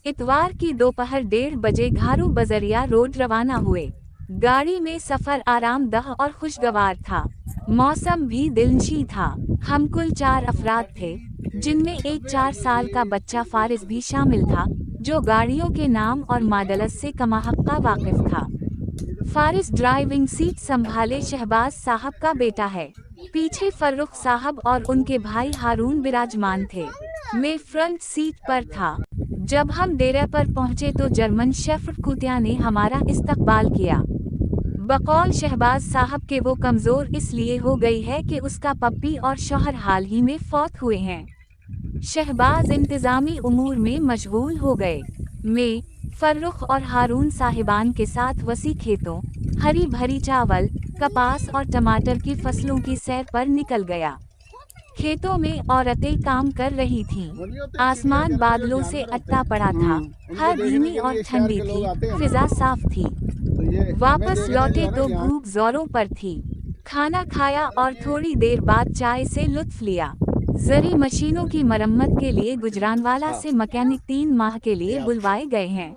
इतवार की दोपहर 1:30 बजे घारू बजरिया रोड रवाना हुए। गाड़ी में सफर आरामदह और खुशगवार था। मौसम भी दिलनशीं था। हम कुल 4 अफराद थे, जिनमें एक 4 साल का बच्चा फारिस भी शामिल था, जो गाड़ियों के नाम और मॉडल्स से कमाहक्का वाकिफ था। फारिस ड्राइविंग सीट संभाले शहबाज साहब का बेटा है। पीछे फर्रुख साहब और उनके भाई हारून विराजमान थे। मैं फ्रंट सीट पर था। जब हम डेरे पर पहुंचे तो जर्मन शेफर्ड कुतिया ने हमारा इस्तकबाल किया। बकौल शहबाज साहब के वो कमज़ोर इसलिए हो गई है कि उसका पप्पी और शौहर हाल ही में फौत हुए हैं। शहबाज इंतज़ामी उमूर में मशगूल हो गए। मैं, फर्रुख और हारून साहिबान के साथ वसी खेतों, हरी भरी चावल, कपास और टमाटर की फसलों की सैर पर निकल गया। खेतों में औरतें काम कर रही थीं। आसमान बादलों से अट्टा पड़ा था। हवा धीमी और ठंडी थी, फिजा साफ थी। वापस लौटे तो भूख जोरों पर थी। खाना खाया और थोड़ी देर बाद चाय से लुत्फ लिया। जरी मशीनों की मरम्मत के लिए गुजरानवाला से मैकेनिक 3 माह के लिए बुलवाए गए हैं।